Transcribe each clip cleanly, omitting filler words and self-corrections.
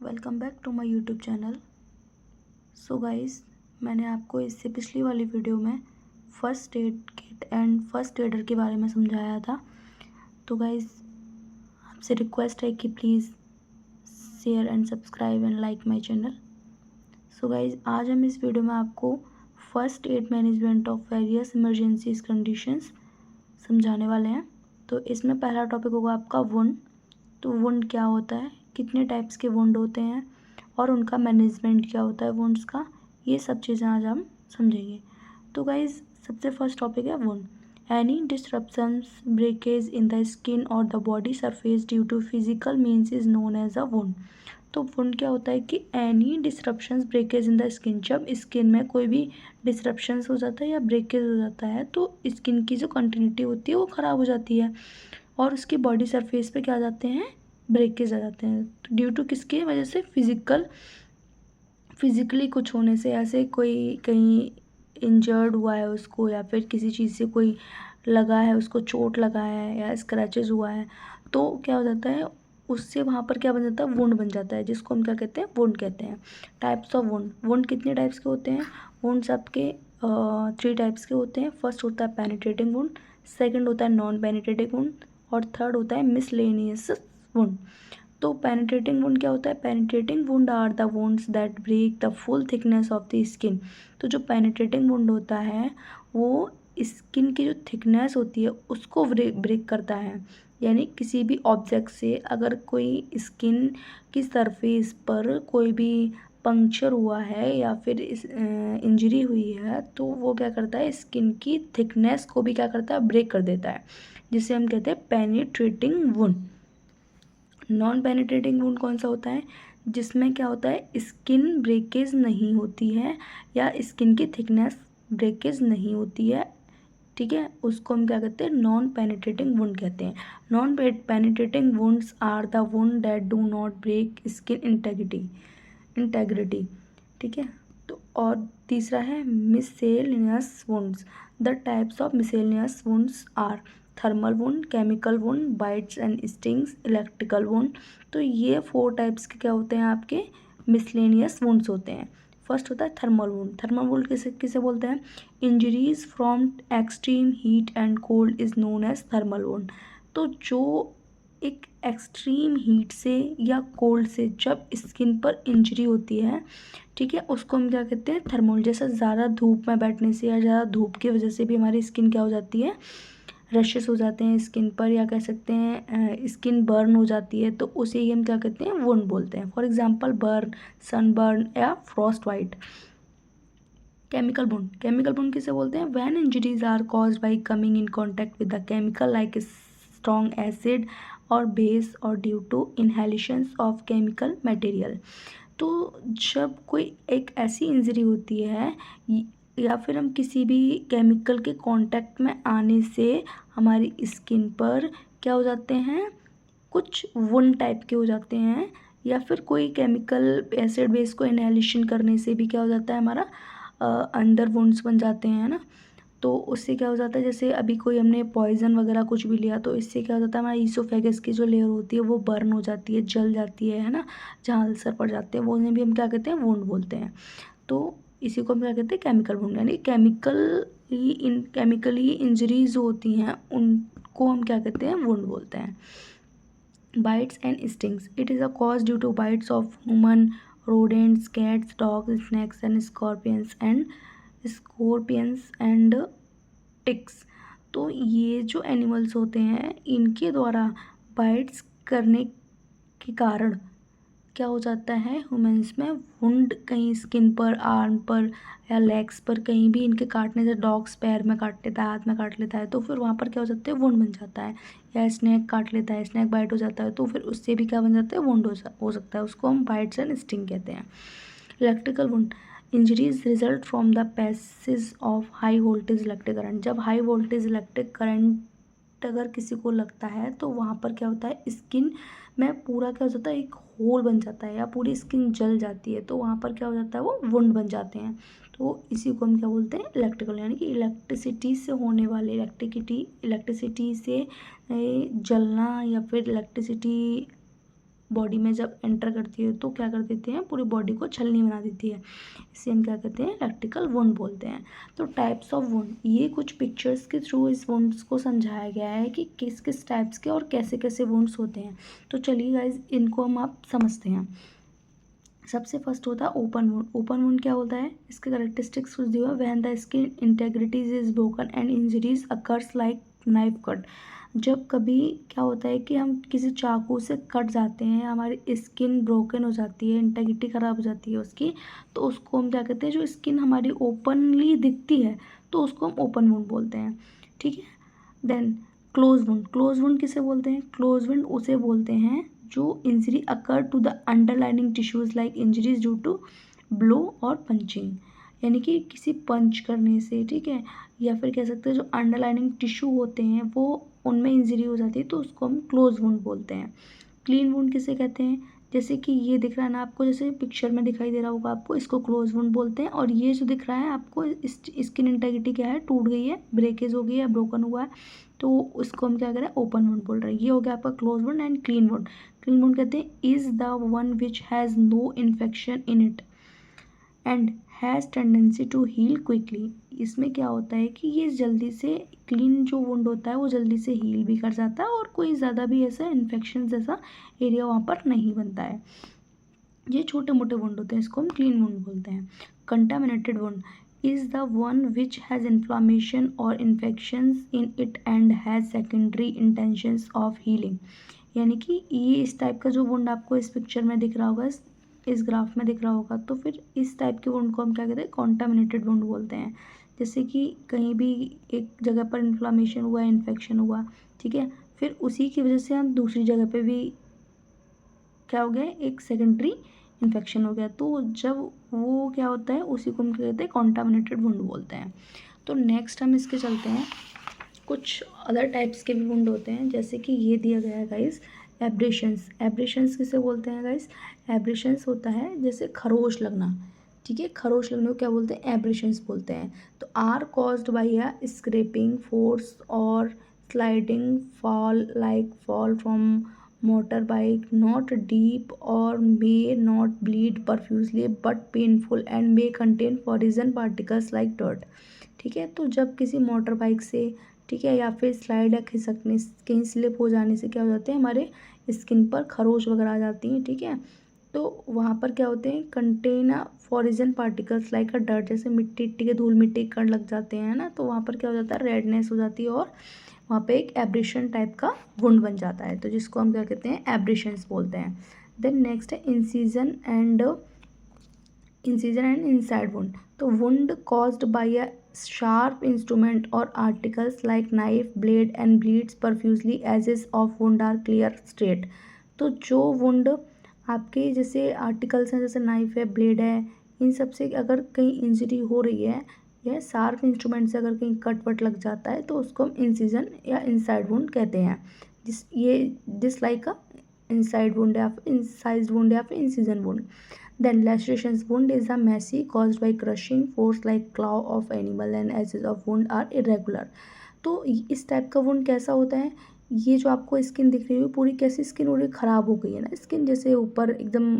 Welcome back to my YouTube channel. So guys, मैंने आपको इससे पिछली वाली वीडियो में first aid kit and first aider के बारे में समझाया था। तो गाइस, आपसे रिक्वेस्ट है कि please share and subscribe and like my channel. So guys, आज हम इस वीडियो में आपको first aid management of various emergencies conditions समझाने वाले हैं। तो इसमें पहला टॉपिक होगा आपका वुंड। तो वुंड क्या होता है, कितने टाइप्स के वुंड होते हैं और उनका मैनेजमेंट क्या होता है वुंड्स का, ये सब चीज़ें आज हम समझेंगे। तो गाइज, सबसे फर्स्ट टॉपिक है wound. Any disruptions breakage in the skin और the body surface due to physical means is known as a wound. तो वुंड क्या होता है कि any disruptions breakage in the skin, जब स्किन में कोई भी डिस्ट्रप्शंस हो जाता है या ब्रेकेज हो जाता है तो स्किन की जो कंटिन्यूटी होती है वो ख़राब हो जाती है और उसकी बॉडी सरफेस पे क्या आ जाते हैं, ब्रेकेज आ जाते हैं। तो ड्यू टू किसके वजह से, फिजिकली कुछ होने से, ऐसे कोई कहीं इंजर्ड हुआ है उसको या फिर किसी चीज़ से कोई लगा है, उसको चोट लगा है या स्क्रैचेस हुआ है, तो क्या हो जाता है उससे वहाँ पर क्या बन जाता है, वुंड बन जाता है, जिसको हम क्या कहते हैं, वुंड कहते हैं। Types of wound. वुंड कितने टाइप्स के होते हैं? वुंड्स आपके 3 टाइप्स के होते हैं। फर्स्ट होता है पेनिट्रेटिंग वुंड, सेकंड होता है नॉन पेनिट्रेटिंग वुंड और थर्ड होता है मिसलेनियस वुंड। तो पेनिट्रेटिंग वुंड क्या होता है? Penetrating wound are the wounds that break the full thickness of the skin. तो जो पेनिट्रेटिंग वुंड होता है वो स्किन की जो थिकनेस होती है उसको ब्रेक करता है। यानी किसी भी ऑब्जेक्ट से अगर कोई स्किन की सरफेस पर कोई भी पंक्चर हुआ है या फिर इंजरी हुई है तो वो क्या करता है, स्किन की थिकनेस को भी क्या करता है, ब्रेक कर देता है, जिसे हम कहते हैं penetrating wound. Non penetrating wound कौन सा होता है? जिसमें क्या होता है, स्किन ब्रेकेज नहीं होती है या स्किन की थिकनेस ब्रेकेज नहीं होती है, ठीक है, उसको हम क्या कहते हैं, नॉन पेनिट्रेटिंग वुंड कहते हैं। Non penetrating wounds are the wound that do not break skin integrity, ठीक है। तो और तीसरा है miscellaneous wounds. The types of miscellaneous wounds are thermal wound, chemical wound, bites and stings, electrical wound. तो ये 4 टाइप्स के क्या होते हैं, आपके मिसलेनियस वुंड्स होते हैं। फर्स्ट होता है थर्मल वुंड। थर्मल वुंड किसे किसे बोलते हैं? Injuries from extreme heat and cold is known as thermal wound. तो जो एक एक्सट्रीम हीट से या कोल्ड से जब स्किन पर इंजरी होती है, ठीक है, उसको हम क्या कहते हैं, थर्मल। जैसे ज़्यादा धूप में बैठने से या ज़्यादा धूप की वजह से भी हमारी स्किन क्या हो जाती है, रशेस हो जाते हैं स्किन पर, या कह सकते हैं स्किन बर्न हो जाती है, तो उसे ही हम क्या कहते हैं, वुंड बोलते हैं। फॉर एग्जांपल बर्न, सनबर्न या frostbite. Chemical wound. Chemical wound किसे बोलते हैं? When injuries are caused by coming in contact with the chemical like strong acid और बेस और due to inhalations of chemical material. तो जब कोई एक ऐसी इंजरी होती है या फिर हम किसी भी केमिकल के कांटेक्ट में आने से हमारी स्किन पर क्या हो जाते हैं, कुछ वुंड टाइप के हो जाते हैं, या फिर कोई केमिकल एसिड बेस को इनहेलेशन करने से भी क्या हो जाता है, हमारा अंदर वुंड्स बन जाते हैं ना। तो उससे क्या हो जाता है, जैसे अभी कोई हमने पॉइजन वगैरह कुछ भी लिया तो इससे क्या हो जाता है, हमारा ईसोफेगस की जो लेयर होती है वो बर्न हो जाती है, जल जाती है ना, जहाँ अल्सर पड़ जाते हैं, वो उन्हें भी हम क्या कहते हैं, वुंड बोलते हैं। तो इसी को हम क्या कहते हैं, केमिकल वुंड। यानी केमिकली इंजरीज जो होती हैं उनको हम क्या कहते हैं, वुंड बोलते हैं। Bites and stings. It is a cause due to bites of human, rodents, cats, dogs, snakes and scorpions and ticks. तो ये जो एनिमल्स होते हैं इनके द्वारा बाइट्स करने के कारण क्या हो जाता है, ह्यूमंस में वुंड, कहीं स्किन पर, आर्म पर या लेग्स पर कहीं भी इनके काटने से, डॉग्स पैर में काट लेता है, हाथ में काट लेता है तो फिर वहाँ पर क्या हो जाता है, वुंड बन जाता है। या स्नैक काट लेता है, स्नैक बाइट हो जाता है तो फिर उससे भी क्या बन जाता है, वुंड हो सकता है, उसको हम बाइट्स एंड स्टिंग कहते हैं। Electrical wound. Injuries result from the passage of high voltage electric current. जब हाई वोल्टेज इलेक्ट्रिक करंट अगर किसी को लगता है तो वहाँ पर क्या होता है, स्किन में पूरा क्या हो जाता है, एक होल बन जाता है या पूरी स्किन जल जाती है, तो वहाँ पर क्या हो जाता है, वो वुंड बन जाते हैं। तो इसी को हम क्या बोलते हैं, इलेक्ट्रिकल। यानी कि इलेक्ट्रिसिटी से होने वाले, इलेक्ट्रिसिटी से जलना या फिर इलेक्ट्रिसिटी बॉडी में जब एंटर करती है तो क्या कर देते हैं, पूरी बॉडी को छलनी बना देती है, इसे हम क्या कहते हैं, इलेक्ट्रिकल वुंड बोलते हैं। तो टाइप्स ऑफ वुंड, ये कुछ पिक्चर्स के थ्रू इस वुंड्स को समझाया गया है कि किस किस टाइप्स के और कैसे कैसे वुंड्स होते हैं। तो चलिए गाइज इनको हम आप समझते हैं। सबसे फर्स्ट होता है ओपन वुंड। ओपन वुंड क्या होता है, इसके करेक्टरिस्टिक्स कुछ दिया, when the skin integrities is broken and injuries occurs like knife cut. जब कभी क्या होता है कि हम किसी चाकू से कट जाते हैं, हमारी स्किन ब्रोकन हो जाती है, इंटेग्रिटी खराब हो जाती है उसकी, तो उसको हम क्या कहते हैं, जो स्किन हमारी ओपनली दिखती है तो उसको हम ओपन वुंड बोलते हैं, ठीक है। Then close wound. Close wound किसे बोलते हैं, क्लोज वुंड उसे बोलते हैं जो injury occur to the underlining tissues like injuries due to blow और पंचिंग, यानी कि किसी पंच करने से, ठीक है, या फिर कह सकते हैं जो अंडरलाइनिंग टिश्यू होते हैं वो उनमें इंजरी हो जाती है तो उसको हम क्लोज वुंड बोलते हैं। क्लीन वुंड किसे कहते हैं, जैसे कि ये दिख रहा है ना आपको, जैसे पिक्चर में दिखाई दे रहा होगा आपको, इसको क्लोज वुंड बोलते हैं। और ये जो दिख रहा है आपको, स्किन इंटेग्रिटी क्या है, टूट गई है, ब्रेकेज हो गई है, ब्रोकन हुआ है, तो उसको हम क्या करें, ओपन वुंड बोल रहे हैं। ये हो गया आपका close wound and clean wound. Clean wound कहते हैं is the one which has no infection in it and has tendency to heal quickly. इसमें क्या होता है कि ये जल्दी से, क्लीन जो वुंड होता है वो जल्दी से हील भी कर जाता है और कोई ज़्यादा भी ऐसा इन्फेक्शन जैसा एरिया वहाँ पर नहीं बनता है। ये छोटे मोटे वुंड होते हैं, इसको हम क्लीन वुंड बोलते हैं। Contaminated wound is the one which has inflammation और infections in it and has secondary intentions of healing. यानी कि ये इस टाइप का जो वुंड आपको इस पिक्चर में दिख रहा होगा, इस ग्राफ में दिख रहा होगा, तो फिर इस टाइप के वुंड को हम क्या कहते हैं, कॉन्टामिनेटेड वुंड बोलते हैं। जैसे कि कहीं भी एक जगह पर इन्फ्लामेशन हुआ, इन्फेक्शन हुआ, ठीक है, फिर उसी की वजह से हम दूसरी जगह पे भी क्या हो गया, एक सेकेंडरी इन्फेक्शन हो गया, तो जब वो क्या होता है उसी को हम क्या कहते हैं, कॉन्टामिनेटेड वुंड बोलते हैं। तो नेक्स्ट हम इसके चलते हैं, कुछ अदर टाइप्स के भी वुंड होते हैं, जैसे कि ये दिया गया है गाइस, एब्रेशंस। एब्रेशंस किसे बोलते हैं गाइस, एब्रेशंस होता है जैसे खरोच लगना, ठीक है, खरोच लगने को क्या बोलते हैं, एब्रेशंस बोलते हैं। तो are caused by a scraping force और sliding fall like fall from motor bike, not deep और may not bleed profusely but painful and may contain poison particles like dirt. ठीक है, तो जब किसी मोटर बाइक से, ठीक है, या फिर स्लाइड या खिसकने, कहीं स्लिप हो जाने से क्या हो जाते हैं, हमारे स्किन पर खरोच वगैरह आ जाती हैं, ठीक है, तो वहाँ पर क्या होते हैं, कंटेन फॉरिजन पार्टिकल्स लाइक अ डर्ट, जैसे मिट्टी के धूल मिट्टी के कण लग जाते हैं ना, तो वहाँ पर क्या हो जाता है, रेडनेस हो जाती है और वहाँ पे एक एब्रेशन टाइप का वुंड बन जाता है, तो जिसको हम क्या कहते हैं, एब्रेशंस बोलते हैं। देन नेक्स्ट है इंसिजन एंड इनसाइड वुंड। तो wound caused by a sharp instrument or articles like knife, blade and bleeds profusely edges of wound are clear straight। तो जो वुंड आपके जैसे आर्टिकल्स हैं, जैसे नाइफ है, ब्लेड है, इन सब से अगर कहीं इंजरी हो रही है या शार्प इंस्ट्रूमेंट से अगर कहीं कट वट लग जाता है तो उसको हम इंसिजन या इनसाइड वुंड कहते हैं। This like a inside wound या फिर इंसाइज वुंड या फिर incision wound. Then lacerations wound is a messy caused by crushing force like claw of animal and edges of wound are irregular। तो इस type का wound कैसा होता है, ये जो आपको स्किन दिख रही है पूरी कैसी स्किन हो रही है, ख़राब हो गई है ना स्किन, जैसे ऊपर एकदम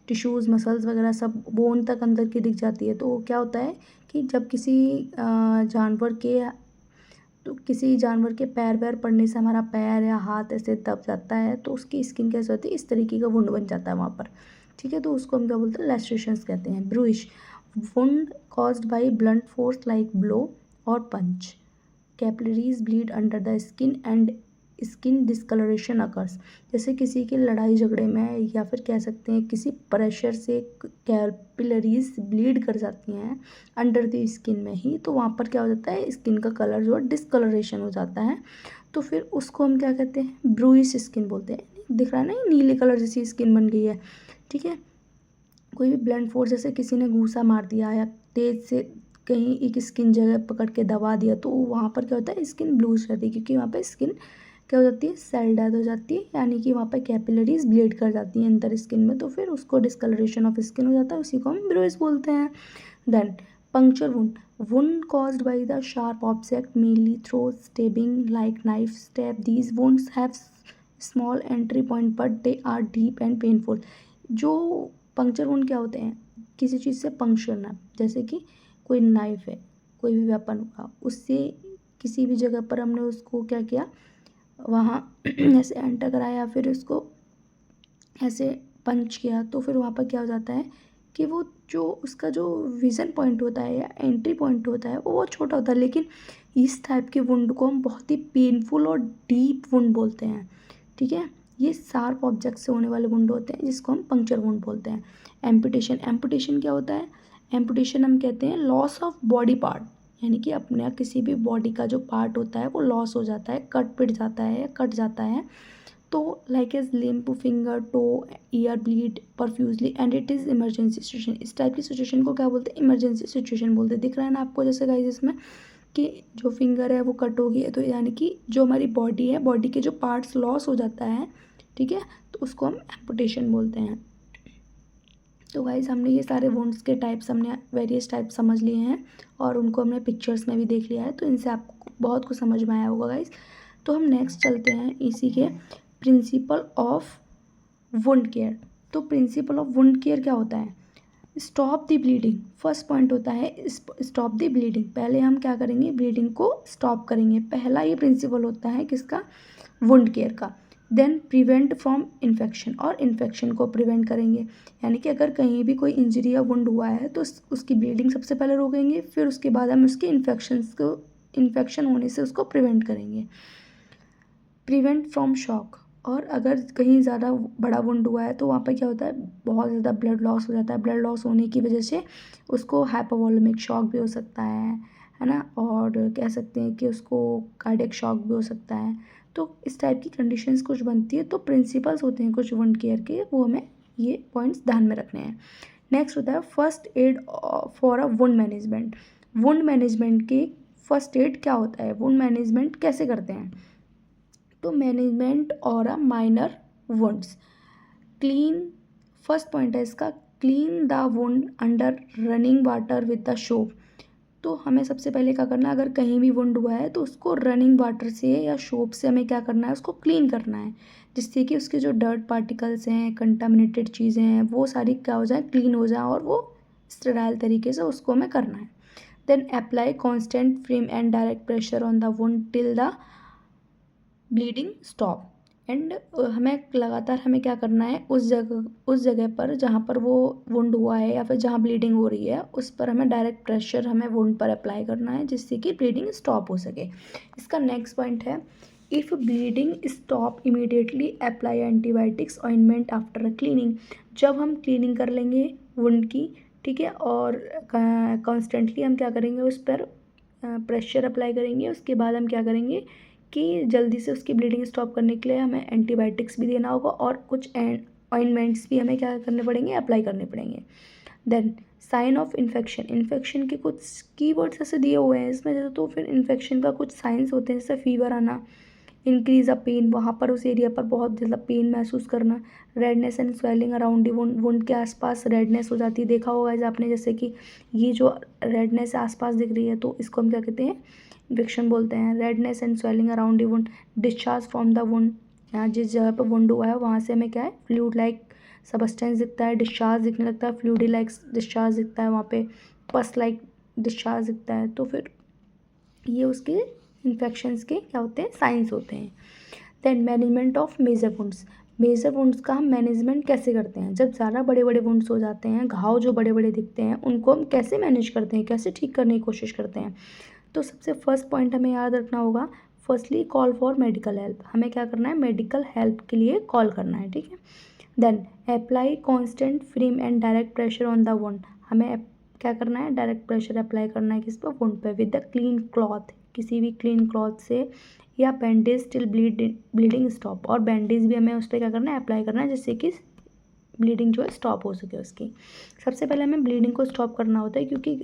टिश्यूज़ मसल्स वगैरह सब बोन तक अंदर की दिख जाती है। तो क्या होता है कि जब किसी जानवर के, तो किसी जानवर के पैर वैर पड़ने से हमारा पैर या हाथ ऐसे दब जाता है तो उसकी स्किन कैसे होती है, इस तरीके का वुंड बन जाता है वहाँ पर, ठीक है, तो उसको हम क्या बोलते हैं, लैस्ट्रेशंस कहते हैं। Bruise wound caused by blunt force like blow और punch, capillaries bleed under the skin and skin discoloration occurs. जैसे किसी के लड़ाई झगड़े में या फिर कह सकते हैं किसी प्रेशर से कैपिलरीज ब्लीड कर जाती हैं अंडर द स्किन में ही, तो वहाँ पर क्या हो जाता है, स्किन का कलर जो है डिस्कलरेशन हो जाता है, तो फिर उसको हम क्या कहते हैं, ब्रूइश स्किन बोलते हैं। दिख रहा है ना, ये नीले कलर जैसी स्किन बन गई है, ठीक है। कोई भी ब्लंट फोर्स, जैसे किसी ने घूसा मार दिया या तेज से कहीं एक स्किन जगह पकड़ के दबा दिया, तो वहाँ पर क्या होता है, स्किन ब्लूइश रहती है, क्योंकि वहाँ पे स्किन क्या हो जाती है, सेल डेथ हो जाती है, यानी कि वहाँ पर कैपिलरीज ब्लीड कर जाती हैं अंदर स्किन में, तो फिर उसको डिस्कलरेशन ऑफ स्किन हो जाता है, उसी को हम ब्रूइश बोलते हैं। Then puncture wound, wound caused by the sharp object mainly through stabbing like knife stab, these wounds have small entry point but they are deep and painful. जो puncture wound क्या होते हैं, किसी चीज़ से पंक्चर करना, जैसे कि कोई नाइफ है, कोई भी वेपन होगा, उससे किसी भी जगह पर हमने उसको क्या किया, वहाँ ऐसे एंटर कराया या फिर उसको ऐसे पंच किया, तो फिर वहाँ पर क्या हो जाता है कि वो जो उसका जो विज़न पॉइंट होता है या एंट्री पॉइंट होता है वो बहुत छोटा होता है। लेकिन इस टाइप के वुंड को हम बहुत ही पेनफुल और डीप वुंड बोलते हैं, ठीक है। ये शार्प ऑब्जेक्ट से होने वाले वुंड होते हैं जिसको हम पंक्चर वुंड बोलते हैं। एम्पुटेशन, एम्पुटेशन क्या होता है, एम्पुटेशन हम कहते हैं लॉस ऑफ बॉडी पार्ट, यानी कि अपने किसी भी बॉडी का जो पार्ट होता है वो लॉस हो जाता है, कट पिट जाता है या कट जाता है। तो like as limb, finger, toe, ear bleed profusely and it is emergency situation. इस टाइप की सिचुएशन को क्या बोलते हैं, इमरजेंसी सिचुएशन बोलते हैं। दिख रहा है ना आपको जैसे गाइस इसमें कि जो फिंगर है वो कट हो गई है, तो यानी कि जो हमारी बॉडी है, बॉडी के जो पार्ट्स लॉस हो जाता है, ठीक है, तो उसको हम एम्पुटेशन बोलते हैं। तो गाइस हमने ये सारे वुंड्स के टाइप्स, हमने वेरियस टाइप समझ लिए हैं और उनको हमने पिक्चर्स में भी देख लिया है, तो इनसे आपको बहुत कुछ समझ में आया होगा गाइस। तो हम नेक्स्ट चलते हैं इसी के प्रिंसिपल ऑफ वुंड केयर। तो प्रिंसिपल ऑफ वुंड केयर क्या होता है, stop the bleeding. First point होता है स्टॉप द ब्लीडिंग, पहले हम क्या करेंगे, ब्लीडिंग को स्टॉप करेंगे, पहला ये प्रिंसिपल होता है किसका, वुंड केयर का। देन प्रिवेंट फ्रॉम इन्फेक्शन, और इन्फेक्शन को प्रिवेंट करेंगे, यानी कि अगर कहीं भी कोई इंजरी या वुंड हुआ है तो उसकी ब्लीडिंग सबसे पहले रोकेंगे, फिर उसके बाद हम उसके इन्फेक्शन होने से उसको प्रिवेंट करेंगे। प्रिवेंट फ्रॉम शॉक, और अगर कहीं ज़्यादा बड़ा वुंड हुआ है तो वहाँ पर क्या होता है, बहुत ज़्यादा ब्लड लॉस हो जाता है, ब्लड लॉस होने की वजह से उसको हाइपोवोलेमिक शॉक भी हो सकता है ना, और कह सकते हैं कि उसको कार्डियक शॉक भी हो सकता है। तो इस टाइप की कंडीशंस कुछ बनती है, तो प्रिंसिपल्स होते हैं कुछ वुंड केयर के, वो हमें ये पॉइंट्स ध्यान में रखने हैं। नेक्स्ट होता है first aid for a wound management. Wound management के फर्स्ट एड क्या होता है, वुंड मैनेजमेंट कैसे करते हैं, तो मैनेजमेंट और a minor wounds, clean, first point है इसका, clean the wound under running water with the soap. तो हमें सबसे पहले क्या करना है, अगर कहीं भी वुंड हुआ है तो उसको रनिंग वाटर से या सोप से हमें क्या करना है, उसको क्लीन करना है, जिससे कि उसके जो डर्ट पार्टिकल्स हैं, कंटामिनेटेड चीज़ें हैं, वो सारी क्या हो जाए, क्लीन हो जाए, और वो स्टेराइल तरीके से उसको हमें करना है। Then apply constant firm and direct pressure on the wound till the bleeding stop. And हमें लगातार हमें क्या करना है, उस जगह पर जहाँ पर वो वुंड हुआ है या फिर जहाँ ब्लीडिंग हो रही है उस पर हमें डायरेक्ट प्रेशर हमें वुंड पर अप्लाई करना है, जिससे कि ब्लीडिंग स्टॉप हो सके। इसका नेक्स्ट पॉइंट है, if bleeding stop immediately apply antibiotics ointment after cleaning. जब हम क्लीनिंग कर लेंगे वुंड की, ठीक है, और कॉन्स्टेंटली हम क्या करेंगे, उस पर प्रेशर अप्लाई करेंगे, उसके बाद हम क्या करेंगे कि जल्दी से उसकी ब्लीडिंग स्टॉप करने के लिए हमें एंटीबायोटिक्स भी देना होगा, और कुछ ऑइंटमेंट्स भी हमें क्या करने पड़ेंगे, अप्लाई करने पड़ेंगे। Then sign of infection, infection के कुछ कीवर्ड्स ऐसे दिए हुए हैं इसमें, जैसे तो फिर इन्फेक्शन का कुछ साइंस होते हैं, जैसे फीवर आना, इंक्रीज अ पेन, वहाँ पर उस एरिया पर बहुत ज़्यादा पेन महसूस करना, redness and swelling around the wound, wound के आसपास रेडनेस हो जाती है, देखा होगा जैसे आपने, जैसे कि ये जो रेडनेस आसपास दिख रही है तो इसको हम क्या कहते हैं, इन्फेक्शन बोलते हैं। Redness and swelling around the wound, discharge from the wound, यहाँ जिस जगह पर वुंड हुआ है वहाँ से हमें क्या है, फ्लूइड लाइक सबस्टेंस दिखता है, डिस्चार्ज दिखने लगता है, फ्लूइडी लाइक डिस्चार्ज दिखता है वहाँ पे, पस लाइक डिस्चार्ज दिखता है, तो फिर ये उसके इन्फेक्शंस के क्या होते हैं, साइंस होते हैं। Then management of major wounds, major wounds का हम मैनेजमेंट कैसे करते हैं, जब ज़्यादा बड़े बड़े वुंड्स हो जाते हैं, घाव जो बड़े बड़े दिखते हैं, उनको हम कैसे मैनेज करते हैं, कैसे ठीक करने की कोशिश करते हैं। तो सबसे फर्स्ट पॉइंट हमें याद रखना होगा, firstly call for medical help, हमें क्या करना है, मेडिकल हेल्प के लिए कॉल करना है, ठीक है। Then apply constant firm and direct pressure on the wound, हमें क्या करना है, डायरेक्ट प्रेशर अप्लाई करना है किस पर, वुंड पे, विद द क्लीन क्लॉथ, किसी भी क्लीन क्लॉथ से, या बैंडेज टिल ब्लीडिंग स्टॉप, और बैंडेज भी हमें उस पर क्या करना है, अप्लाई करना है, जिससे कि ब्लीडिंग जो है स्टॉप हो सके उसकी। सबसे पहले हमें ब्लीडिंग को स्टॉप करना होता है, क्योंकि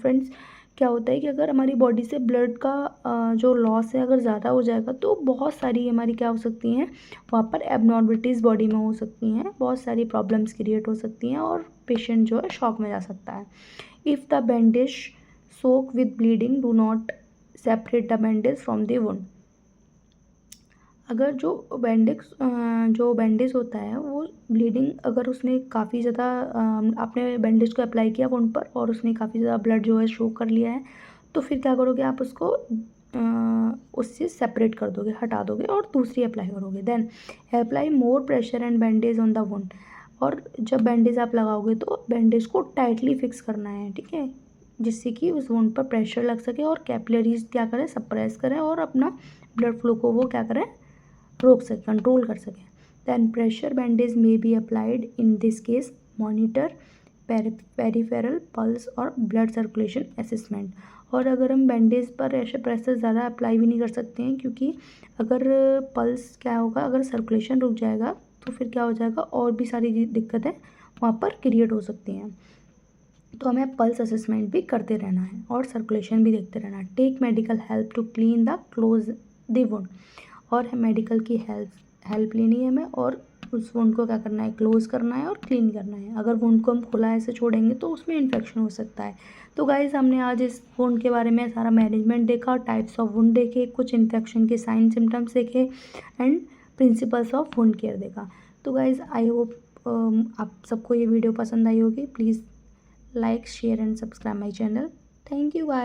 फ्रेंड्स क्या होता है कि अगर हमारी बॉडी से ब्लड का जो लॉस है अगर ज़्यादा हो जाएगा तो बहुत सारी हमारी क्या हो सकती हैं, वहाँ पर एबनॉर्मलिटीज़ बॉडी में हो सकती हैं, बहुत सारी प्रॉब्लम्स क्रिएट हो सकती हैं, और पेशेंट जो है शॉक में जा सकता है। If the bandage soak with bleeding, do not separate the bandage from the wound. अगर जो बैंडेज होता है वो ब्लीडिंग, अगर उसने काफ़ी ज़्यादा आपने बैंडेज को अप्लाई किया वुंड पर और उसने काफ़ी ज़्यादा ब्लड जो है शो कर लिया है, तो फिर क्या करोगे आप उसको उससे सेपरेट कर दोगे, हटा दोगे और दूसरी अप्लाई करोगे। Then apply more pressure and bandage on the wound. और जब बैंडेज आप लगाओगे तो बैंडेज को टाइटली फिक्स करना है, ठीक है, जिससे कि उस वुंड पर प्रेशर लग सके और कैपिलरीज क्या करें, सप्रेस करें और अपना ब्लड फ्लो को वो क्या करें, रोक सके, कंट्रोल कर सकें। दैन प्रेशर बैंडेज में be applied in this case monitor peripheral pulse और ब्लड सर्कुलेशन असेसमेंट। और अगर हम बैंडेज पर ऐसे प्रेशर ज़्यादा अप्लाई भी नहीं कर सकते हैं, क्योंकि अगर पल्स क्या होगा, अगर सर्कुलेशन रुक जाएगा तो फिर क्या हो जाएगा, और भी सारी दिक्कतें वहाँ पर क्रिएट हो सकती हैं। तो हमें पल्स असेसमेंट भी करते रहना है और सर्कुलेशन भी देखते रहना है। Take medical help to clean the close the wound. और मेडिकल की हेल्प लेनी है हमें और उस वुंड को क्या करना है, क्लोज करना है और क्लीन करना है। अगर वुंड को हम खुला ऐसे छोड़ेंगे तो उसमें इन्फेक्शन हो सकता है। तो गाइस हमने आज इस वुंड के बारे में सारा मैनेजमेंट देखा, टाइप्स ऑफ वुंड देखे, कुछ इन्फेक्शन के साइन सिम्टम्स देखे and principles of wound care देखा। तो गाइस आई होप आप सबको ये वीडियो पसंद आई होगी। Please like share and subscribe my channel. Thank you guys.